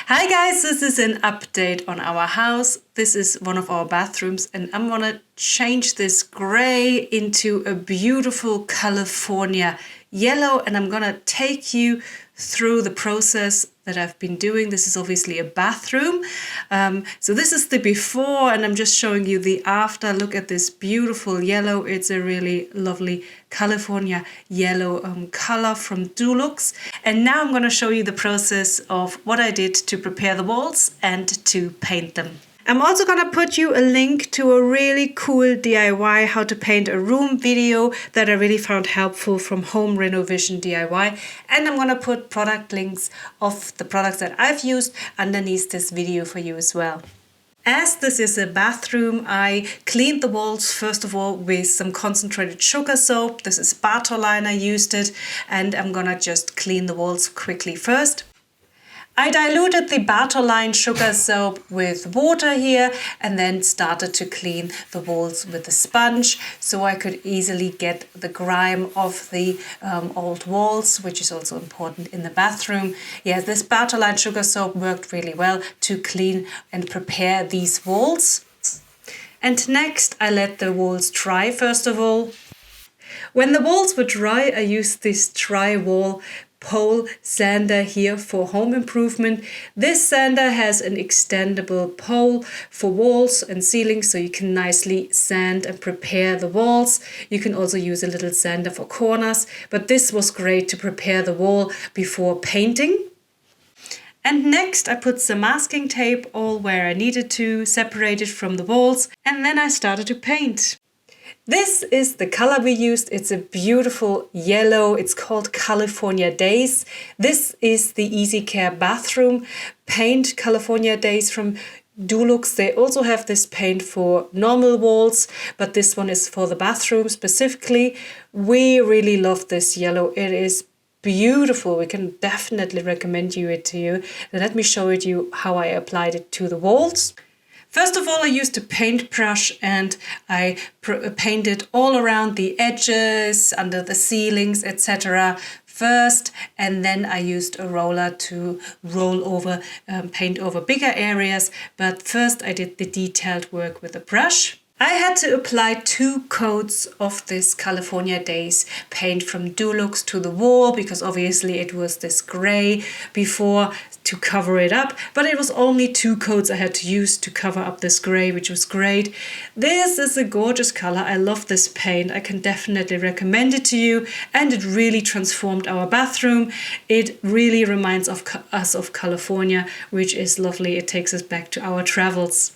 Hi guys, this is an update on our house. This is one of our bathrooms and I'm gonna change this gray into a beautiful California yellow, and I'm gonna take you through the process that I've been doing. This is obviously a bathroom. So this is the before and I'm just showing you the after. Look at this beautiful yellow. It's a really lovely California yellow color from Deluxe. And now I'm going to show you the process of what I did to prepare the walls and to paint them. I'm also going to put you a link to a really cool DIY how to paint a room video that I really found helpful from Home Renovation DIY. And I'm going to put product links of the products that I've used underneath this video for you as well. As this is a bathroom, I cleaned the walls first of all with some concentrated sugar soap. This is Bartoline, I used it, and I'm gonna just clean the walls quickly first. I diluted the Bartoline Sugar Soap with water here and then started to clean the walls with a sponge so I could easily get the grime off the old walls, which is also important in the bathroom. Yeah, this Bartoline Sugar Soap worked really well to clean and prepare these walls. And next I let the walls dry first of all. When the walls were dry, I used this Drywall Pole Sander here for home improvement. This sander has an extendable pole for walls and ceilings, so you can nicely sand and prepare the walls. You can also use a little sander for corners, but this was great to prepare the wall before painting. And next I put some masking tape all where I needed to, separate it from the walls, and then I started to paint. This is the color we used. It's a beautiful yellow. It's called California Days. This is the Easycare Bathroom Paint California Days from Deluxe. They also have this paint for normal walls, but this one is for the bathroom specifically. We really love this yellow. It is beautiful. We can definitely recommend it to you. Let me show you how I applied it to the walls. First of all, I used a paintbrush and I painted all around the edges, under the ceilings, etc. first, and then I used a roller to roll over, paint over bigger areas. But first I did the detailed work with a brush. I had to apply 2 coats of this California Days paint from Deluxe to the wall because obviously it was this gray before to cover it up, but it was only 2 coats I had to use to cover up this gray, which was great. This is a gorgeous color. I love this paint. I can definitely recommend it to you, and it really transformed our bathroom. It really reminds us of California, which is lovely. It takes us back to our travels.